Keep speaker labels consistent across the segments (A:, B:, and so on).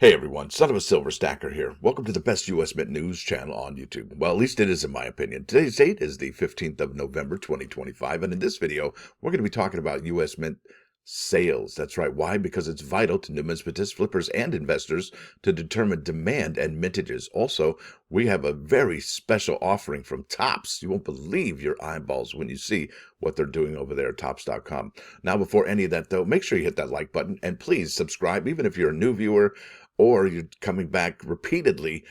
A: Hey everyone, Son of a Silver Stacker here. Welcome to the best US Mint news channel on YouTube. Well, at least it is in my opinion. Today's date is the 15th of November, 2025, and in this video, we're going to be talking about US Mint sales. That's right. Why? Because it's vital to numismatists, flippers, and investors to determine demand and mintages. Also, we have a very special offering from Topps. You won't believe your eyeballs when you see what they're doing over there at Topps.com. Now, before any of that, though, make sure you hit that like button and please subscribe, even if you're a new viewer or you're coming back repeatedly.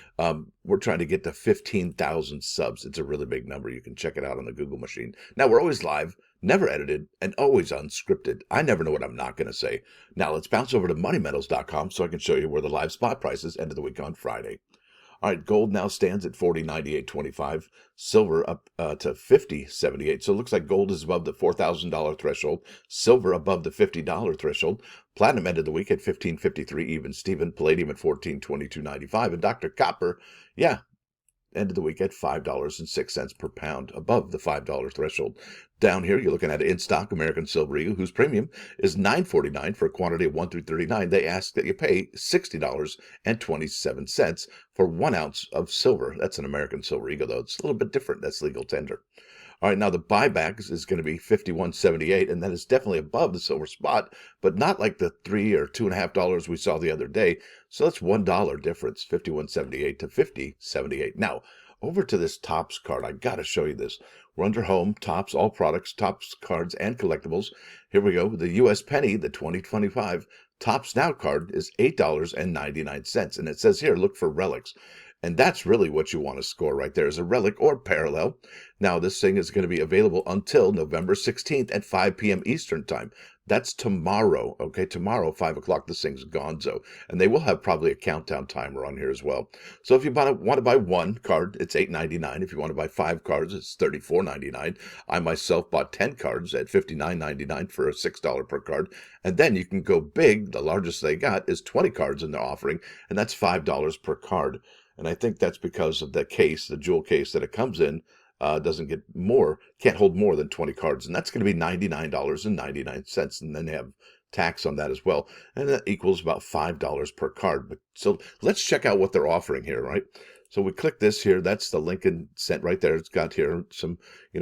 A: We're trying to get to 15,000 subs. It's a really big number. You can check it out on the Google machine. Now, we're always live, never edited, and always unscripted. I never know what I'm not going to say. Now, let's bounce over to moneymetals.com so I can show you where the live spot price is end of the week on Friday. All right, gold now stands at $40.9825. Silver up to $50.78. So it looks like gold is above the $4,000 threshold. Silver above the $50 threshold. Platinum ended the week at $15.53 even Steven. Palladium at $14.2295. And Dr. Copper, yeah, ended the week at $5.06 per pound, above the $5 threshold. Down here, you're looking at in stock American Silver Eagle, whose premium is $9.49 for a quantity of 1 through 39. They ask that you pay $60.27 for 1 ounce of silver. That's an American Silver Eagle, though. It's a little bit different. That's legal tender. All right, now the buyback is going to be $51.78, and that is definitely above the silver spot, but not like the $3 or $2.50 we saw the other day. So that's $1 difference, $51.78 to $50.78. Now, over to this Topps card. I got to show you this. We're under Home, Topps, all products, Topps cards and collectibles. Here we go. The U.S. Penny, the 2025 Topps Now card is $8.99, and it says here, look for relics. And that's really what you want to score right there, is a relic or parallel. Now, this thing is going to be available until November 16th at 5 p.m. Eastern Time. That's tomorrow, okay? Tomorrow, 5 o'clock, this thing's gonzo. And they will have probably a countdown timer on here as well. So if you want to buy 1 card, it's $8.99. If you want to buy 5 cards, it's $34.99. I myself bought 10 cards at $59.99 for a $6 per card. And then you can go big. The largest they got is 20 cards in their offering, and that's $5 per card. And I think that's because of the case, the jewel case that it comes in, can't hold more than 20 cards. And that's going to be $99.99. And then they have tax on that as well. And that equals about $5 per card. But so let's check out what they're offering here, right? So we click this here. That's the Lincoln cent right there. It's got here some,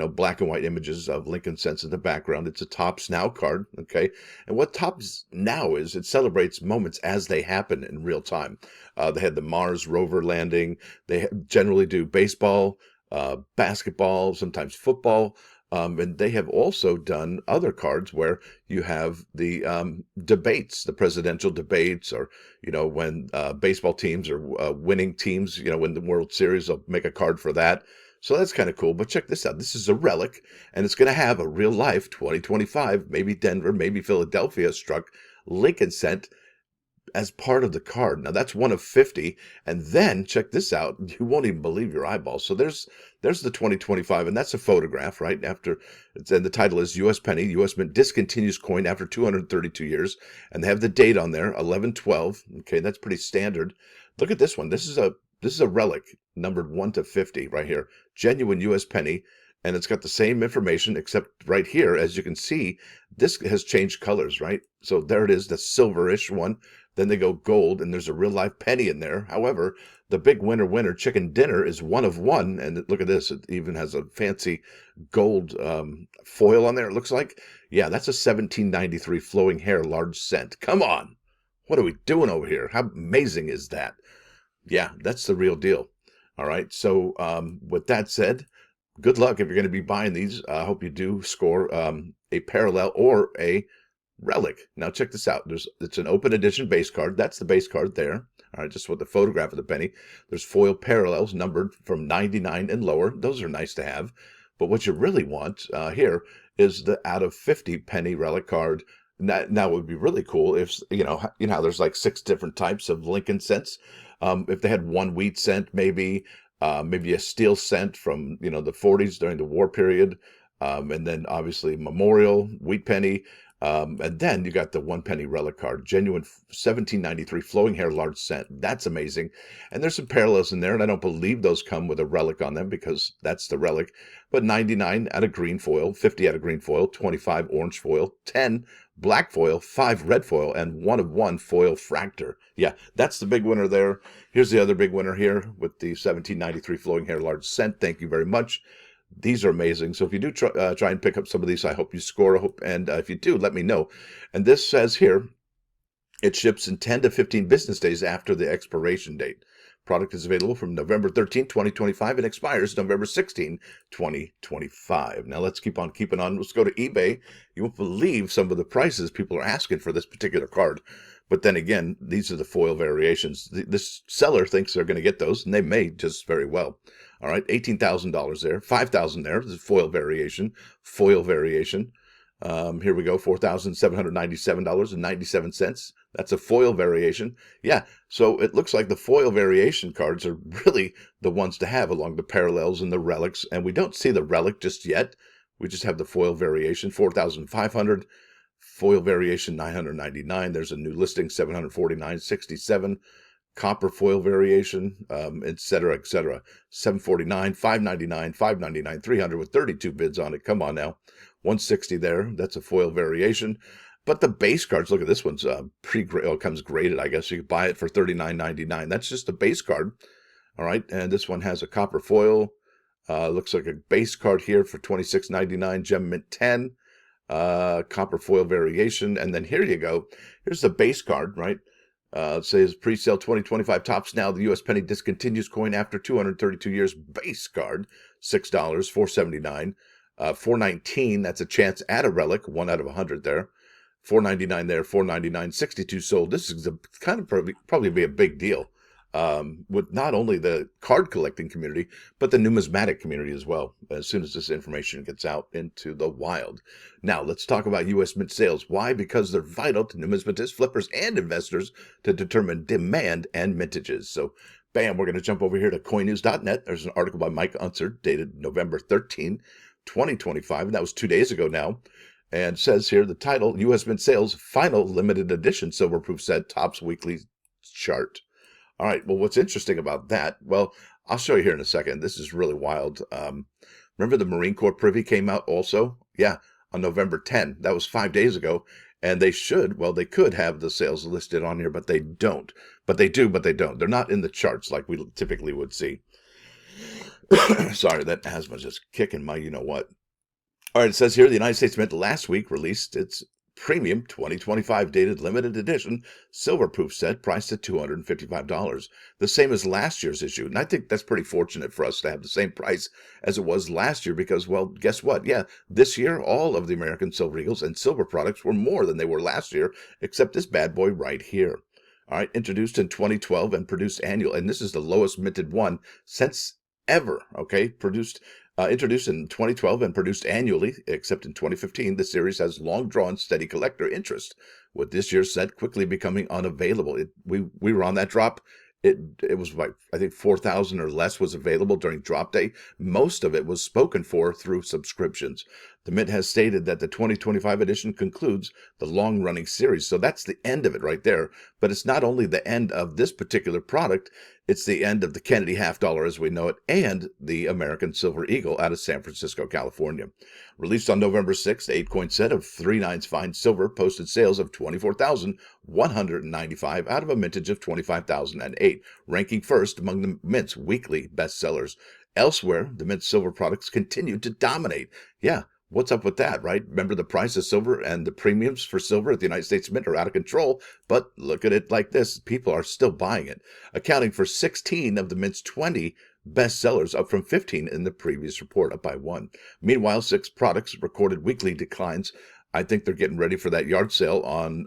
A: black and white images of Lincoln cents in the background. It's a Topps Now card, okay? And what Topps Now is, it celebrates moments as they happen in real time. They had the Mars rover landing. They generally do baseball, basketball, sometimes football. And they have also done other cards where you have the debates, the presidential debates, or, when baseball teams are winning teams, when the World Series, they'll make a card for that. So that's kind of cool. But check this out. This is a relic, and it's going to have a real life 2025, maybe Denver, maybe Philadelphia struck Lincoln cent as part of the card. Now that's 1 of 50. And then check this out. You won't even believe your eyeballs. So there's the 2025, and that's a photograph, right? And the title is U.S. Penny, U.S. Mint discontinues coin after 232 years. And they have the date on there, 11/12. Okay, that's pretty standard. Look at this one. This is a relic numbered 1 to 50 right here. Genuine U.S. Penny. And it's got the same information, except right here, as you can see, this has changed colors, right? So there it is, the silverish one. Then they go gold, and there's a real life penny in there. However, the big winner chicken dinner is 1 of 1. And look at this. It even has a fancy gold foil on there, it looks like. Yeah, that's a 1793 flowing hair large cent. Come on. What are we doing over here? How amazing is that? Yeah, that's the real deal. All right. So with that said, good luck if you're going to be buying these. I hope you do score a parallel or a relic. Now check this out. It's an open edition base card. That's the base card there. All right, just with the photograph of the penny. There's foil parallels numbered from 99 and lower. Those are nice to have. But what you really want here is the out of 50 penny relic card. Now it would be really cool if, how there's like 6 different types of Lincoln cents. If they had 1 wheat cent, maybe a steel cent from, the 40s during the war period. And then obviously memorial, wheat penny. And then you got the 1 penny relic card, genuine 1793 flowing hair large cent. That's amazing. And there's some parallels in there, and I don't believe those come with a relic on them because that's the relic. But 99 out of green foil, 50 out of green foil, 25 orange foil, 10 black foil, 5 red foil, and 1 of 1 foil fractor. Yeah, that's the big winner there. Here's the other big winner here with the 1793 flowing hair large cent. Thank you very much. These are amazing. So if you do try and pick up some of these, I hope you score. And if you do, let me know. And this says here, it ships in 10 to 15 business days after the expiration date. Product is available from November 13, 2025 and expires November 16, 2025. Now let's keep on keeping on. Let's go to eBay. You won't believe some of the prices people are asking for this particular card. But then again, these are the foil variations. This seller thinks they're going to get those, and they may just very well. All right, $18,000 there, $5,000 there. This is foil variation, foil variation. Here we go, $4,797.97. That's a foil variation. Yeah, so it looks like the foil variation cards are really the ones to have along the parallels and the relics. And we don't see the relic just yet. We just have the foil variation, 4,500. Foil variation, 999. There's a new listing, 749.67. Copper foil variation, etc., etc. 749, 599, 599, 300 with 32 bids on it. Come on now. 160 there. That's a foil variation. But the base cards, look at this one's it comes graded, I guess. You could buy it for $39.99. That's just the base card. All right. And this one has a copper foil. Looks like a base card here for $26.99. Gem Mint 10. Copper foil variation. And then here you go. Here's the base card, right? It says pre-sale 2025 tops now. The U.S. penny discontinues coin after 232 years. Base card, $6, $4.79. $4.19, that's a chance at a relic, 1 out of 100 there. $4.99 there, $4.99, 62 sold. This is kind of probably be a big deal with not only the card collecting community, but the numismatic community as well, as soon as this information gets out into the wild. Now, let's talk about U.S. Mint sales. Why? Because they're vital to numismatists, flippers, and investors to determine demand and mintages. So, bam, we're going to jump over here to coinnews.net. There's an article by Mike Unser dated November 13, 2025, and that was 2 days ago now. And says here, the title, U.S. Mint sales, final limited edition silver-proof set tops weekly chart. All right, well, what's interesting about that? Well, I'll show you here in a second. This is really wild. Remember the Marine Corps privy came out also? Yeah, on November 10. That was 5 days ago. And they could have the sales listed on here, but they don't. But they do, but they don't. They're not in the charts like we typically would see. Sorry, that asthma's just kicking my you-know-what. All right, it says here, the United States Mint last week released its premium 2025 dated limited edition silver-proof set priced at $255, the same as last year's issue. And I think that's pretty fortunate for us to have the same price as it was last year because, well, guess what? Yeah, this year, all of the American Silver Eagles and silver products were more than they were last year, except this bad boy right here. All right, introduced in 2012 and produced annual, and this is the lowest minted one since ever, okay? Introduced in 2012 and produced annually, except in 2015, the series has long-drawn, steady collector interest, with this year's set quickly becoming unavailable. We were on that drop. It was like, I think 4,000 or less was available during drop day. Most of it was spoken for through subscriptions. The Mint has stated that the 2025 edition concludes the long-running series, so that's the end of it right there. But it's not only the end of this particular product, it's the end of the Kennedy half dollar as we know it, and the American Silver Eagle out of San Francisco, California. Released on November 6th, the 8-coin set of 3/9 fine silver posted sales of 24,195 out of a mintage of 25,008, ranking first among the Mint's weekly bestsellers. Elsewhere, the Mint silver products continued to dominate. Yeah. What's up with that, right? Remember, the price of silver and the premiums for silver at the United States Mint are out of control, but look at it like this. People are still buying it, accounting for 16 of the Mint's 20 bestsellers, up from 15 in the previous report, up by 1. Meanwhile, 6 products recorded weekly declines. I think they're getting ready for that yard sale on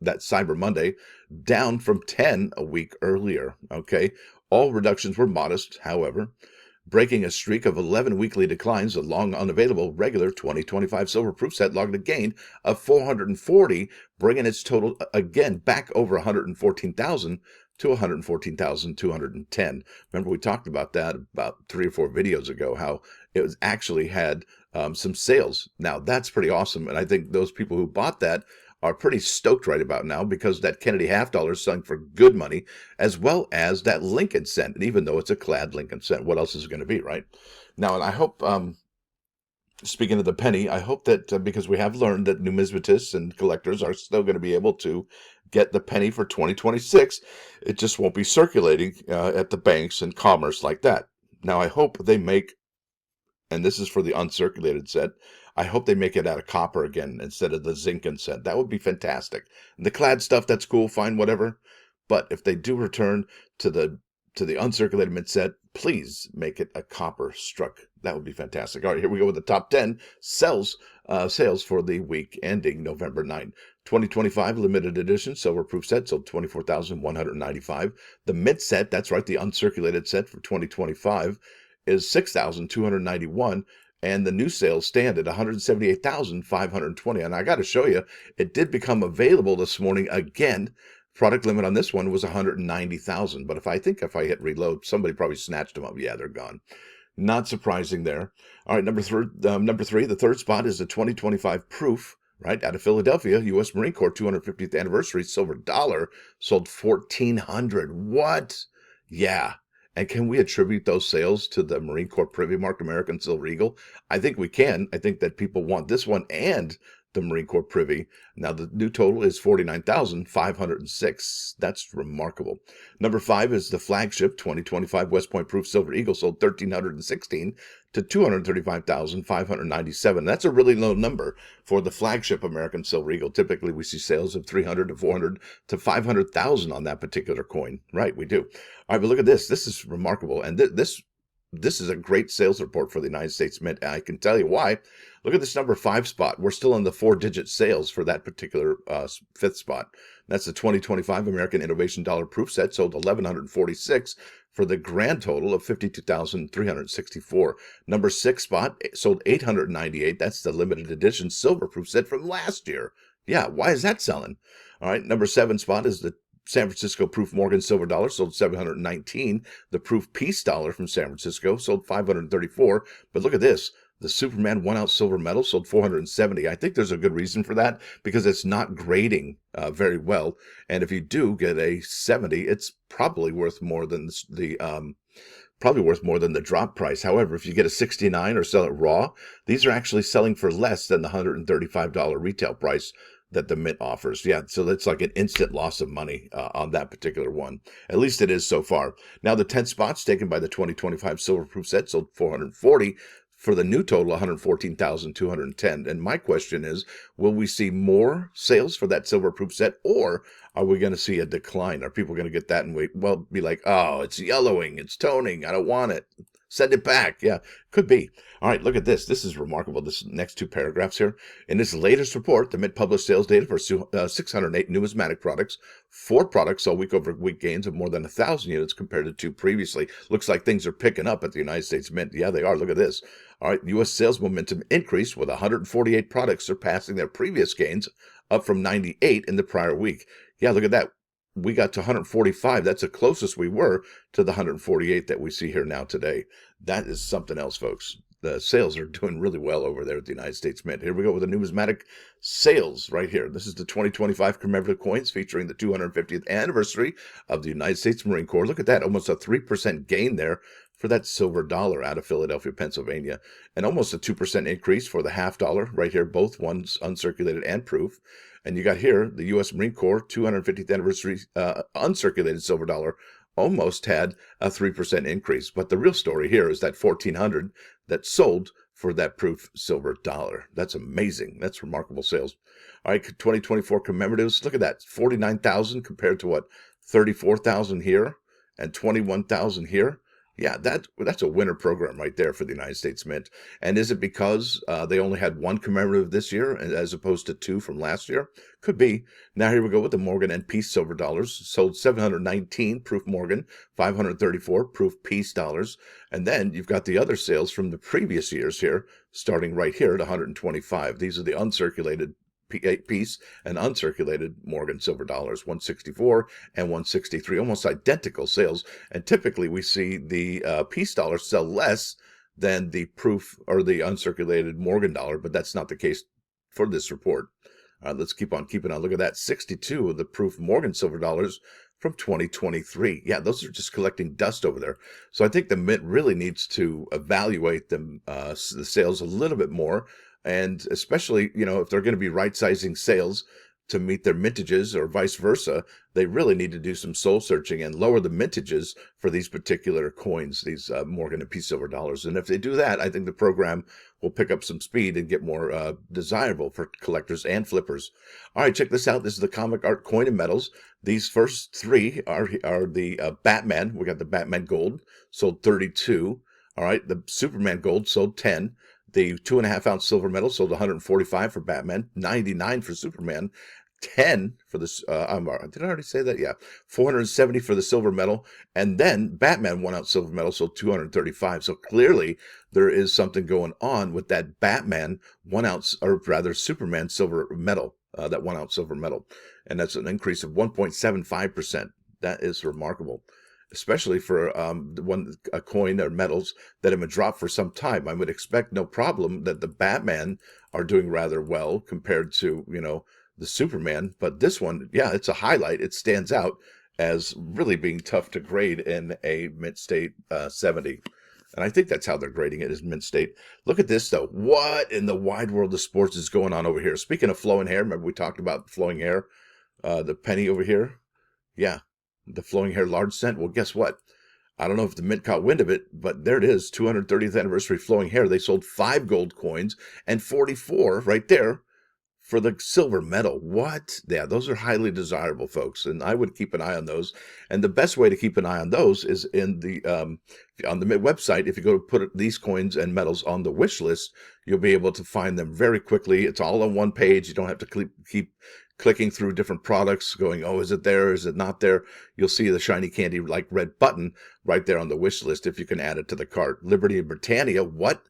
A: that Cyber Monday, down from 10 a week earlier, okay? All reductions were modest, however. Breaking a streak of 11 weekly declines, the long unavailable regular 2025 silver-proof set logged a gain of 440, bringing its total again back over 114,000 to 114,210. Remember, we talked about that about 3 or 4 videos ago, how it was actually had some sales. Now, that's pretty awesome. And I think those people who bought that are pretty stoked right about now, because that Kennedy half dollar is selling for good money, as well as that Lincoln cent. And even though it's a clad Lincoln cent, what else is it going to be, right? Now, and I hope, speaking of the penny, I hope that because we have learned that numismatists and collectors are still going to be able to get the penny for 2026, it just won't be circulating at the banks and commerce like that. Now, I hope they make, and this is for the uncirculated set, I hope they make it out of copper again instead of the zinc and set. That would be fantastic. And the clad stuff, that's cool, fine, whatever. But if they do return to the uncirculated mint set, please make it a copper struck. That would be fantastic. All right, here we go with the top 10 sales for the week ending November 9. 2025 limited edition silver-proof set sold 24,195. The mint set, that's right, the uncirculated set for 2025, is 6,291. And the new sales stand at 178,520. And I got to show you, it did become available this morning again. Product limit on this one was 190,000. But if I hit reload, somebody probably snatched them up. Yeah, they're gone. Not surprising there. All right, number three, the third spot is the 2025 proof, right, out of Philadelphia, U.S. Marine Corps 250th anniversary silver dollar, sold 1,400. What? Yeah. And can we attribute those sales to the Marine Corps Privy Mark American Silver Eagle? I think we can. I think that people want this one and the Marine Corps Privy. Now, the new total is 49,506. That's remarkable. Number 5 is the flagship 2025 West Point Proof Silver Eagle, sold 1,316 to 235,597. That's a really low number for the flagship American Silver Eagle. Typically, we see sales of 300 to 400 to 500,000 on that particular coin. Right, we do. All right, but look at this. This is remarkable. And this is a great sales report for the United States Mint. And I can tell you why. Look at this number 5 spot. We're still in the 4-digit sales for that particular 5th spot. That's the 2025 American Innovation Dollar Proof Set, sold 1,146 for the grand total of 52,364. Number 6 spot sold 898. That's the limited edition silver proof set from last year. Yeah, why is that selling? All right, number 7 spot is the San Francisco Proof Morgan Silver Dollar, sold 719. The Proof Peace Dollar from San Francisco sold 534. But look at this. The Superman 1-ounce silver medal sold 470. I think there's a good reason for that, because it's not grading very well. And if you do get a 70, it's probably worth more than the drop price. However, if you get a 69 or sell it raw, these are actually selling for less than the $135 retail price that the Mint offers. Yeah, so that's like an instant loss of money on that particular one. At least it is so far. Now, the 10 spots taken by the 2025 silver proof set sold 440 for the new total 114,210. And my question is, will we see more sales for that silver proof set, or are we going to see a decline? Are people going to get that and be like, oh, it's yellowing, it's toning, I don't want it, send it back? Yeah, could be. All right, look at this. This is remarkable, this next 2 paragraphs here. In this latest report, the Mint published sales data for 608 numismatic products. 4 products saw week-over-week gains of more than 1,000 units compared to 2 previously. Looks like things are picking up at the United States Mint. Yeah, they are. Look at this. All right, U.S. sales momentum increased with 148 products surpassing their previous gains, up from 98 in the prior week. Yeah, look at that. We got to 145. That's the closest we were to the 148 that we see here now today. That is something else, folks. The sales are doing really well over there at the United States Mint. Here we go with the numismatic sales right here. This is the 2025 commemorative coins featuring the 250th anniversary of the United States Marine Corps. Look at that, almost a 3% gain there for that silver dollar out of Philadelphia, Pennsylvania, and almost a 2% increase for the half dollar right here, both ones uncirculated and proof. And you got here the U.S. Marine Corps 250th anniversary uncirculated silver dollar almost had a 3% increase. But the real story here is that 1,400 that sold for that proof silver dollar. That's amazing. That's remarkable sales. All right, 2024 commemoratives. Look at that, 49,000 compared to what, 34,000 here and 21,000 here. Yeah, that's a winner program right there for the United States Mint. And is it because they only had 1 commemorative this year as opposed to 2 from last year? Could be. Now here we go with the Morgan and Peace silver dollars. Sold 719 proof Morgan, 534 proof Peace dollars. And then you've got the other sales from the previous years here, starting right here at 125. These are the uncirculated Peace and uncirculated Morgan silver dollars, 164 and 163, almost identical sales. And typically we see the Peace dollars sell less than the proof or the uncirculated Morgan dollar, but that's not the case for this report. Let's keep on keeping on. Look at that, 62 of the proof Morgan silver dollars from 2023. Yeah, those are just collecting dust over there. So I think the Mint really needs to evaluate them, the sales a little bit more, and especially, if they're going to be right-sizing sales to meet their mintages or vice versa, they really need to do some soul searching and lower the mintages for these particular coins, these Morgan and Peace silver dollars. And if they do that, I think the program will pick up some speed and get more desirable for collectors and flippers. All right, check this out. This is the comic art coin and metals. These first three are the Batman. We got the Batman gold, sold 32. All right, the Superman gold sold 10. The 2.5-ounce silver medal sold 145 for Batman, 99 for Superman, 10 for this. Did I already say that? Yeah, 470 for the silver medal, and then Batman 1-ounce silver medal sold 235. So clearly there is something going on with that Batman 1-ounce, or rather Superman silver medal, that 1-ounce silver medal, and that's an increase of 1.75%. That is remarkable, especially for a coin or metals that have been dropped for some time. I would expect no problem that the Batman are doing rather well compared to, the Superman. But this one, yeah, it's a highlight. It stands out as really being tough to grade in a mint state 70. And I think that's how they're grading it, is mint state. Look at this, though. What in the wide world of sports is going on over here? Speaking of flowing hair, remember we talked about flowing hair? The penny over here? Yeah. The flowing hair large cent. Well, guess what? I don't know if the Mint caught wind of it, but there it is, 230th anniversary flowing hair. They sold 5 gold coins and 44 right there for the silver medal. What? Yeah, those are highly desirable, folks, and I would keep an eye on those. And the best way to keep an eye on those is on the Mint website. If you go to put these coins and medals on the wish list, you'll be able to find them very quickly. It's all on one page. You don't have to keep clicking through different products, going, oh, is it there? Is it not there? You'll see the shiny candy like red button right there on the wish list if you can add it to the cart. Liberty and Britannia, what?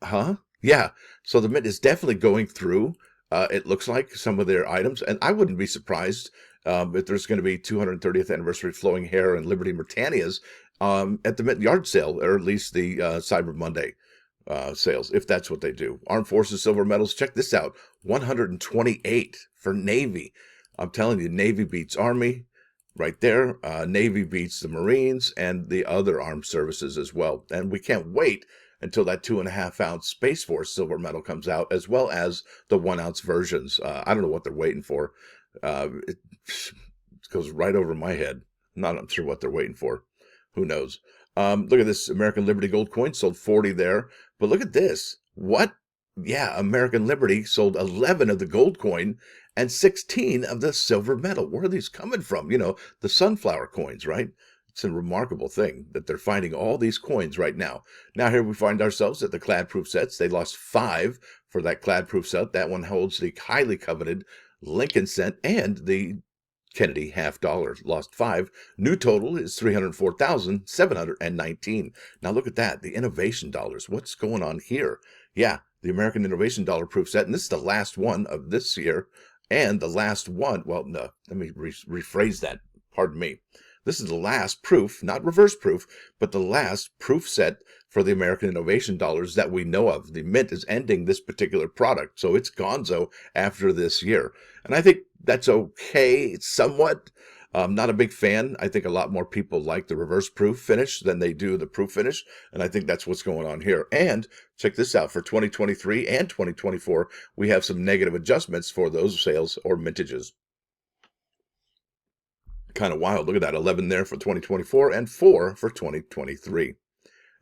A: Huh? Yeah. So the Mint is definitely going through, it looks like, some of their items. And I wouldn't be surprised if there's going to be 230th anniversary flowing hair and Liberty and Britannias at the Mint yard sale, or at least the Cyber Monday sales, if that's what they do. Armed Forces silver medals, check this out, 128 for Navy. I'm telling you, Navy beats Army right there. Navy beats the Marines and the other armed services as well. And we can't wait until that 2.5-ounce Space Force silver medal comes out, as well as the 1-ounce versions. I don't know what they're waiting for. It goes right over my head. I'm sure what they're waiting for. Who knows? Look at this American Liberty gold coin, sold 40 there. But look at this. What? Yeah, American Liberty sold 11 of the gold coin and 16 of the silver medal. Where are these coming from? The sunflower coins, right? It's a remarkable thing that they're finding all these coins right now. Now here we find ourselves at the clad proof sets. They lost 5 for that clad proof set. That one holds the highly coveted Lincoln cent and the Kennedy $50, lost 5. New total is 304,719. Now look at that, the innovation dollars. What's going on here? Yeah, the American Innovation Dollar proof set, and this is the last one of this year, and the last one. Well, no, let me rephrase that. Pardon me. This is the last proof, not reverse proof, but the last proof set for the American Innovation Dollars that we know of. The Mint is ending this particular product, so it's gonzo after this year. And I think that's okay, somewhat. Not a big fan. I think a lot more people like the reverse proof finish than they do the proof finish, and I think that's what's going on here. And check this out, for 2023 and 2024, we have some negative adjustments for those sales or mintages. Kind of wild. Look at that, 11 there for 2024 and 4 for 2023.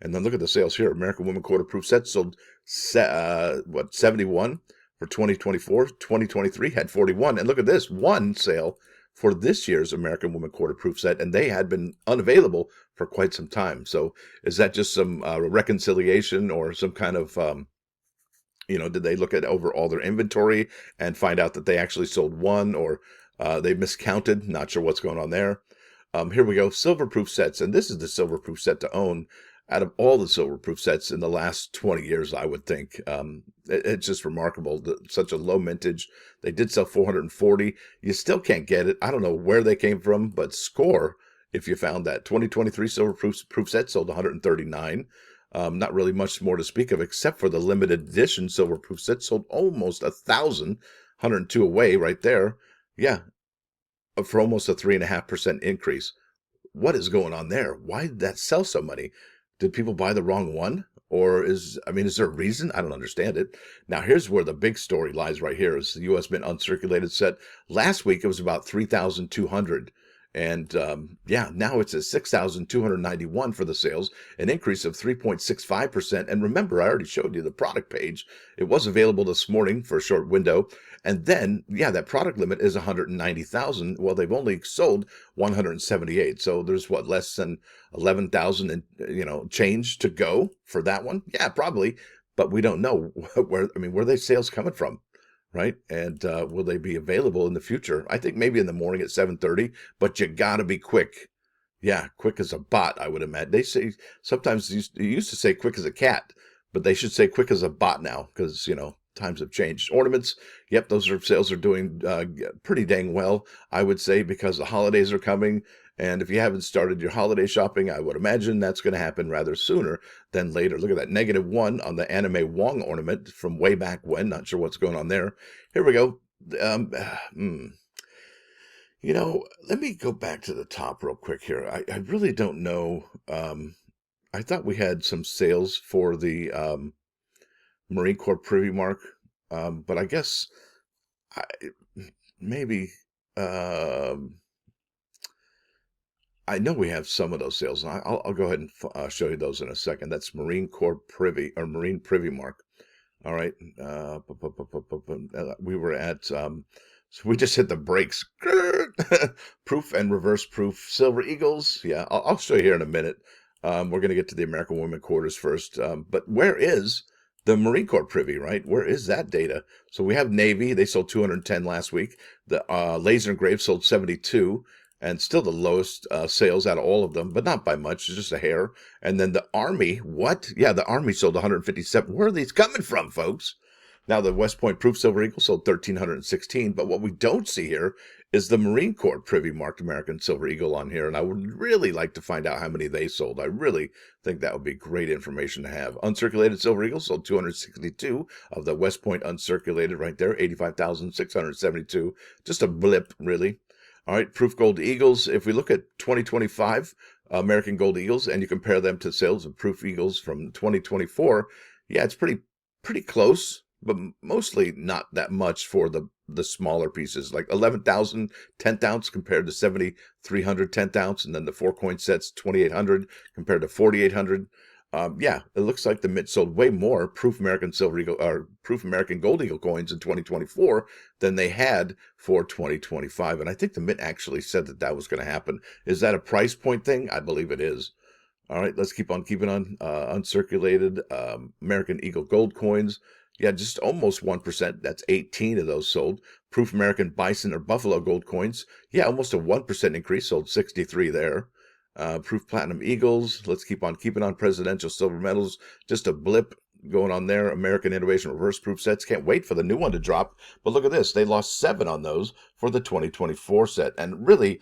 A: And then look at the sales here. American Women Quarter Proof Set sold 71 for 2024. 2023 had 41. And look at this, one sale for this year's American Women Quarter Proof Set, and they had been unavailable for quite some time. So is that just some reconciliation or some kind of did they look at over all their inventory and find out that they actually sold one, or they miscounted? Not sure what's going on there. Here we go, silver proof sets, and this is the silver proof set to own out of all the silver proof sets in the last 20 years, I would think. It's just remarkable, such a low mintage. They did sell 440. You still can't get it. I don't know where they came from, but Score if you found that. 2023 silver proof set sold 139. Not really much more to speak of, except for the limited edition silver proof set sold almost 1,000, 102 away right there. Yeah, for almost a 3.5% increase. What is going on there? Why did that sell so many? Did people buy the wrong one? Or is there a reason? I don't understand it. Now, here's where the big story lies right here is the U.S. Mint uncirculated set. Last week, it was about 3,200. And yeah, now it's at 6,291 for the sales, an increase of 3.65%. And remember, I already showed you the product page. It was available this morning for a short window. And then, yeah, that product limit is 190,000. Well, they've only sold 178. So there's what, less than 11,000 and change to go for that one? Yeah, probably. But we don't know where are they sales coming from? Right? And will they be available in the future? I think maybe in the morning at 7:30, but you gotta be quick. Yeah, quick as a bot, I would imagine. They say sometimes they used to say quick as a cat, but they should say quick as a bot now because, times have changed. Ornaments, yep, sales are doing pretty dang well, I would say, because the holidays are coming. And if you haven't started your holiday shopping, I would imagine that's going to happen rather sooner than later. Look at that, -1 on the anime Wong ornament from way back when. Not sure what's going on there. Here we go. Let me go back to the top real quick here. I really don't know. I thought we had some sales for the Marine Corps Privy Mark, but I guess maybe I know we have some of those sales. I'll go ahead and show you those in a second. That's Marine Corps Privy or Marine Privy Mark. All right, we were at. So we just hit the brakes. Proof and reverse proof silver eagles. Yeah, I'll show you here in a minute. We're going to get to the American Women Quarters first. But where is the Marine Corps Privy, right? Where is that data? So we have Navy. They sold 210 last week. The laser engraved sold 72. And still the lowest sales out of all of them, but not by much, just a hair. And then the Army, what? Yeah, the Army sold 157. Where are these coming from, folks? Now, the West Point Proof Silver Eagle sold 1,316, but what we don't see here is the Marine Corps Privy Marked American Silver Eagle on here, and I would really like to find out how many they sold. I really think that would be great information to have. Uncirculated Silver Eagle sold 262 of the West Point uncirculated right there, 85,672. Just a blip, really. All right, Proof Gold Eagles. If we look at 2025 American Gold Eagles and you compare them to sales of Proof Eagles from 2024, yeah, it's pretty close, but mostly not that much for the smaller pieces, like 11,000 10th ounce compared to 7,300 10th ounce, and then the 4-coin sets 2,800 compared to 4,800. Yeah, it looks like the Mint sold way more Proof American Silver Eagle or Proof American Gold Eagle coins in 2024 than they had for 2025. And I think the Mint actually said that was going to happen. Is that a price point thing? I believe it is. All right, let's keep on keeping on. Uncirculated American Eagle Gold coins. Yeah, just almost 1%. That's 18 of those sold. Proof American Bison or Buffalo Gold coins. Yeah, almost a 1% increase. Sold 63 there. Proof Platinum Eagles. Let's keep on keeping on. Presidential Silver Medals. Just a blip going on there. American Innovation Reverse Proof Sets. Can't wait for the new one to drop. But look at this. They lost 7 on those for the 2024 set. And really,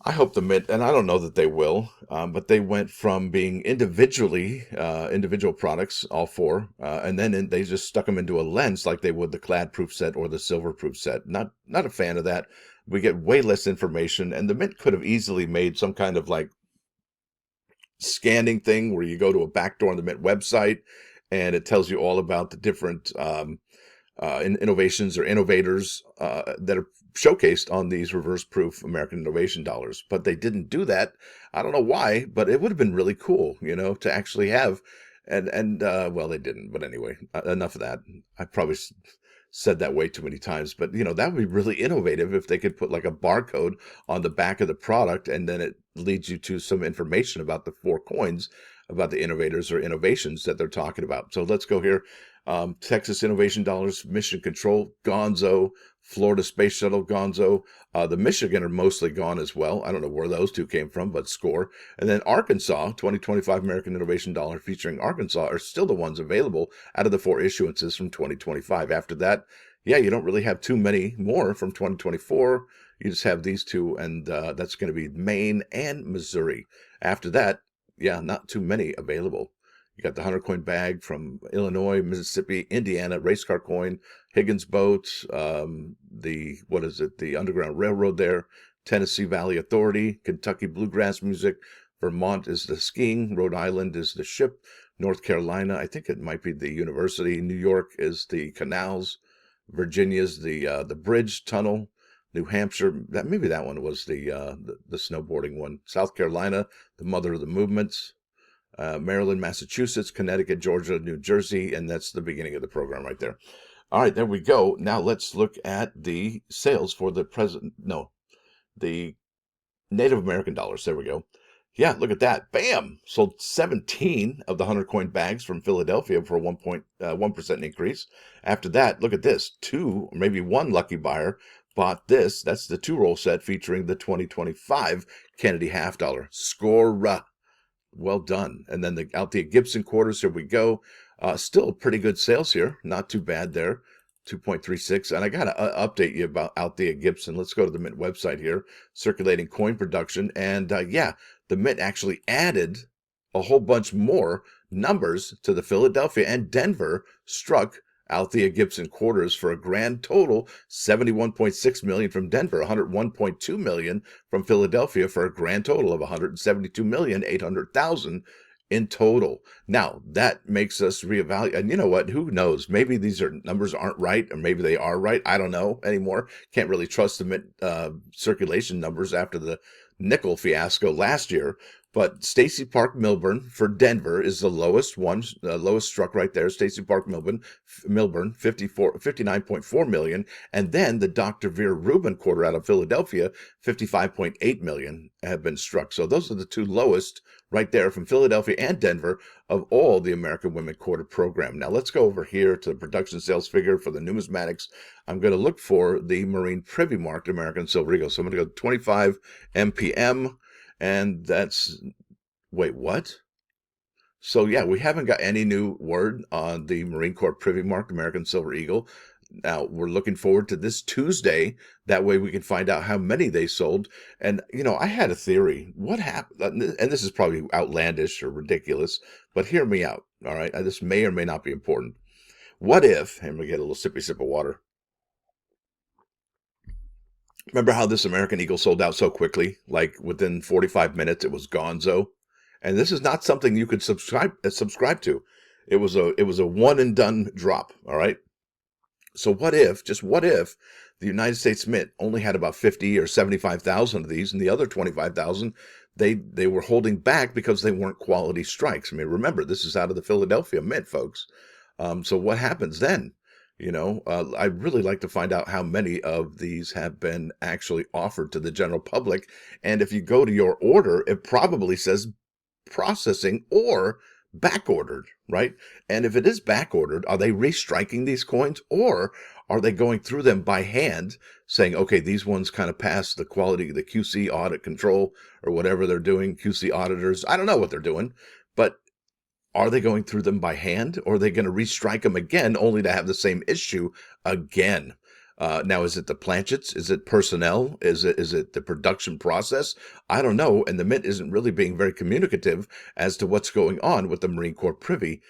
A: I hope the Mint, and I don't know that they will, but they went from being individual products, all 4, and then they just stuck them into a lens like they would the Clad Proof set or the Silver Proof set. Not a fan of that. We get way less information, and the Mint could have easily made some kind of like scanning thing where you go to a backdoor on the Mint website, and it tells you all about the different innovations or innovators that are showcased on these reverse proof American Innovation dollars. But they didn't do that. I don't know why, but it would have been really cool, to actually have. And well, they didn't. But anyway, enough of that. I probably said that way too many times. But, that would be really innovative if they could put like a barcode on the back of the product, and then it leads you to some information about the 4 coins, about the innovators or innovations that they're talking about. So let's go here. Texas Innovation Dollars, Mission Control, Gonzo, Florida Space Shuttle, Gonzo. The Michigan are mostly gone as well. I don't know where those 2 came from, but score. And then Arkansas, 2025 American Innovation Dollar featuring Arkansas are still the ones available out of the 4 issuances from 2025. After that, yeah, you don't really have too many more from 2024. You just have these two, and that's going to be Maine and Missouri. After that, yeah, not too many available. You got the 100 coin bag from Illinois, Mississippi, Indiana, race car coin, Higgins boat, the Underground Railroad there, Tennessee Valley Authority, Kentucky bluegrass music, Vermont is the skiing, Rhode Island is the ship, North Carolina, I think it might be the university, New York is the canals, Virginia's the bridge tunnel, New Hampshire, maybe that one was the snowboarding one, South Carolina, the mother of the movements, Maryland, Massachusetts, Connecticut, Georgia, New Jersey, and that's the beginning of the program right there. All right, there we go. Now let's look at the sales for the the Native American dollars. There we go. Yeah, look at that. Bam! Sold 17 of the 100 coin bags from Philadelphia for a 1% increase. After that, look at this. 2, or maybe 1 lucky buyer bought this. That's the 2-roll set featuring the 2025 Kennedy half dollar. Score. Well done. And then the Althea Gibson quarters, here we go. Still pretty good sales here. Not too bad there. 2.36. And I got to update you about Althea Gibson. Let's go to the Mint website here. Circulating coin production. And yeah, the Mint actually added a whole bunch more numbers to the Philadelphia and Denver struck Althea Gibson quarters for a grand total 71.6 million from Denver, 101.2 million from Philadelphia for a grand total of 172,800,000 in total. Now that makes us reevaluate. And you know what? Who knows? Maybe these numbers aren't right, or maybe they are right. I don't know anymore. Can't really trust the circulation numbers after the nickel fiasco last year. But Stacey Park Milburn for Denver is the lowest one, lowest struck right there. Stacey Park Milburn, 59.4 million. And then the Dr. Vera Rubin quarter out of Philadelphia, 55.8 million have been struck. So those are the 2 lowest right there from Philadelphia and Denver of all the American Women Quarter program. Now let's go over here to the production sales figure for the numismatics. I'm going to look for the Marine Privy Marked American Silver Eagle. So I'm going to go 25 MPM. And that's, wait, what? So yeah, we haven't got any new word on the Marine Corps Privy Marked American Silver Eagle. Now we're looking forward to this Tuesday. That way we can find out how many they sold. And, you know, I had a theory. What happened? And this is probably outlandish or ridiculous, but hear me out. All right. This may or may not be important. What if, and we get a little sippy sip of water. Remember how this American Eagle sold out so quickly? Like within 45 minutes, it was gonzo. And this is not something you could subscribe to. It was a one and done drop. All right. So what if, just what if, the United States Mint only had about 50 or 75,000 of these, and the other 25,000 they were holding back because they weren't quality strikes. I mean, remember, this is out of the Philadelphia Mint, folks. So what happens then? You know, I'd really like to find out how many of these have been actually offered to the general public. And if you go to your order, it probably says processing or back ordered, right? And if it is back ordered, are they restriking these coins, or are they going through them by hand saying, okay, these ones kind of pass the quality, the QC audit control or whatever they're doing, QC auditors. I don't know what they're doing, but are they going through them by hand, or are they going to restrike them again only to have the same issue again? Now, is it the planchets? Is it personnel? Is it the production process? I don't know. And the Mint isn't really being very communicative as to what's going on with the Marine Corps Privy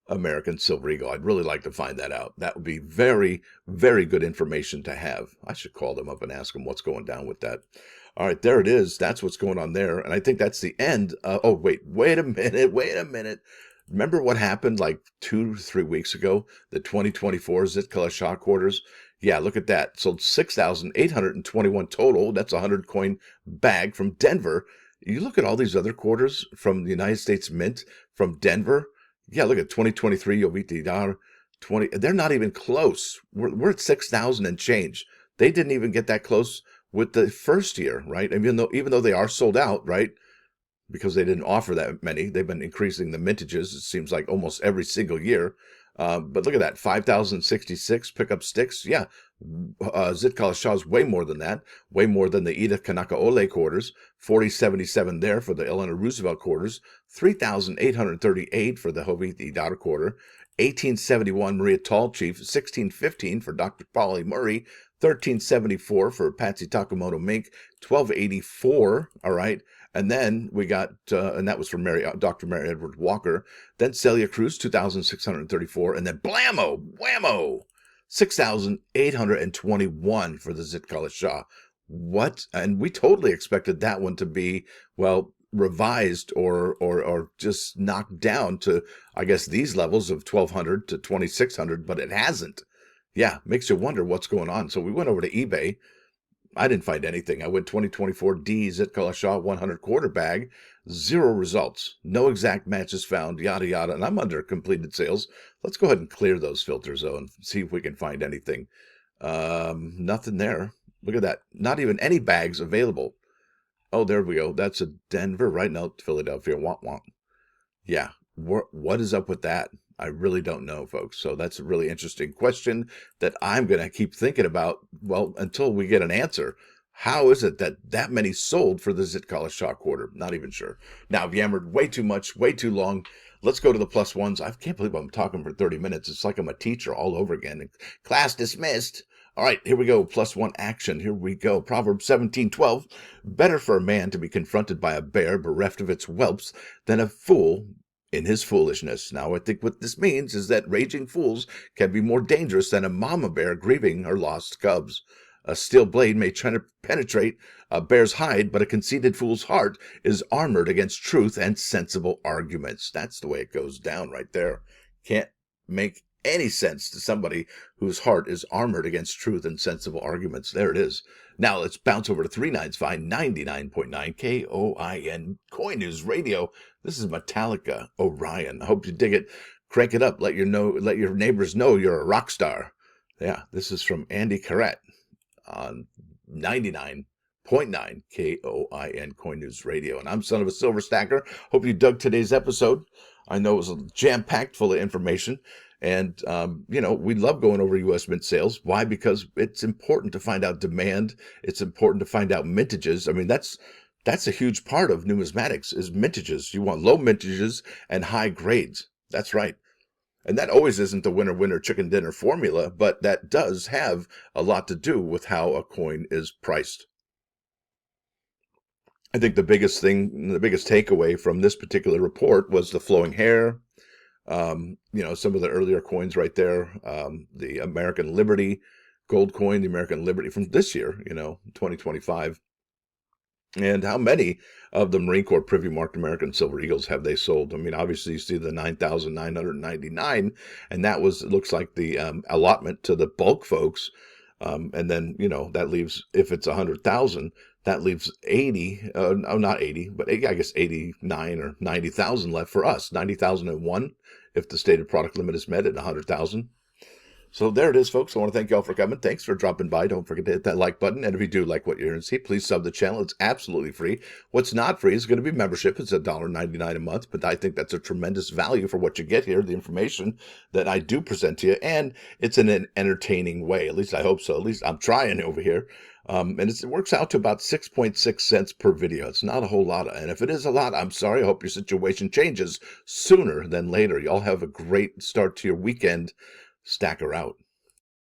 A: American Silver Eagle. I'd really like to find that out. That would be very, very good information to have. I should call them up and ask them what's going down with that. All right, there it is. That's what's going on there. And I think that's the end. Oh, wait a minute. Remember what happened like 2 to 3 weeks ago? The 2024 Zitkala Shah quarters? Yeah, look at that. Sold 6,821 total. That's a 100-coin bag from Denver. You look at all these other quarters from the United States Mint, from Denver. Yeah, look at 2023 Yoviti 20. They're not even close. We're at 6,000 and change. They didn't even get that close with the first year, right? Even though they are sold out, right? Because they didn't offer that many. They've been increasing the mintages, it seems like almost every single year. But look at that, 5,066 pickup sticks. Yeah, Zitkala Shah is way more than that, way more than the Edith Kanaka Ole quarters, 4077 there for the Eleanor Roosevelt quarters, 3,838 for the Hoviti Idara quarter, 1871 Maria Tall Chief, 1615 for Dr. Polly Murray, $13.74 for Patsy Takemoto Mink, $12.84. All right. And then we got, and that was from Dr. Mary Edward Walker. Then Celia Cruz, $2,634. And then whammo, $6,821 for the Zitkala Shah. What? And we totally expected that one to be, well, revised or just knocked down to, I guess, these levels of 1,200 to 2,600, but it hasn't. Yeah, makes you wonder what's going on. So we went over to eBay. I didn't find anything. I went 2024 D Zitkala Shah 100 quarter bag, 0 results, no exact matches found, yada yada. And I'm under completed sales. Let's go ahead and clear those filters though and see if we can find anything. Nothing there. Look at that. Not even any bags available. Oh, there we go. That's a Denver right now, Philadelphia. Womp womp. Yeah. What is up with that? I really don't know, folks. So that's a really interesting question that I'm going to keep thinking about, well, until we get an answer. How is it that that many sold for the Zitkala Shah quarter? Not even sure. Now, I've yammered way too much, way too long. Let's go to the plus ones. I can't believe I'm talking for 30 minutes. It's like I'm a teacher all over again. Class dismissed. All right, here we go. Plus one action. Here we go. Proverb 17:12. Better for a man to be confronted by a bear bereft of its whelps than a fool in his foolishness. Now, I think what this means is that raging fools can be more dangerous than a mama bear grieving her lost cubs. A steel blade may try to penetrate a bear's hide, but a conceited fool's heart is armored against truth and sensible arguments. That's the way it goes down right there. Can't make any sense to somebody whose heart is armored against truth and sensible arguments. There it is. Now let's bounce over to 395 99.9 KOIN Coin News Radio. This is Metallica, Orion. I hope you dig it. Crank it up. Let your neighbors know you're a rock star. Yeah, this is from Andy Carrett on 99.9 KOIN Coin News Radio. And I'm Son of a Silver Stacker. Hope you dug today's episode. I know it was jam-packed full of information. And, we love going over U.S. Mint sales. Why? Because it's important to find out demand. It's important to find out mintages. I mean, that's a huge part of numismatics is mintages. You want low mintages and high grades. That's right. And that always isn't the winner chicken dinner formula, but that does have a lot to do with how a coin is priced. I think the biggest takeaway from this particular report was the flowing hair. Some of the earlier coins right there, the American Liberty gold coin, the American Liberty from this year, 2025. And how many of the Marine Corps Privy Marked American Silver Eagles have they sold? I mean, obviously you see the 9,999, and that looks like the allotment to the bulk folks. And then, that leaves, if it's 100,000, that leaves 80, not 80, but I guess 89 or 90,000 left for us, 90,001 if the stated product limit is met at 100,000. So there it is, folks. I want to thank you all for coming. Thanks for dropping by. Don't forget to hit that like button. And if you do like what you're hearing, see, please sub the channel. It's absolutely free. What's not free is going to be membership. It's $1.99 a month, but I think that's a tremendous value for what you get here, the information that I do present to you. And it's in an entertaining way. At least I hope so. At least I'm trying over here. And it works out to about 6.6 cents per video. It's not a whole lot. And if it is a lot, I'm sorry. I hope your situation changes sooner than later. Y'all have a great start to your weekend. Stacker out.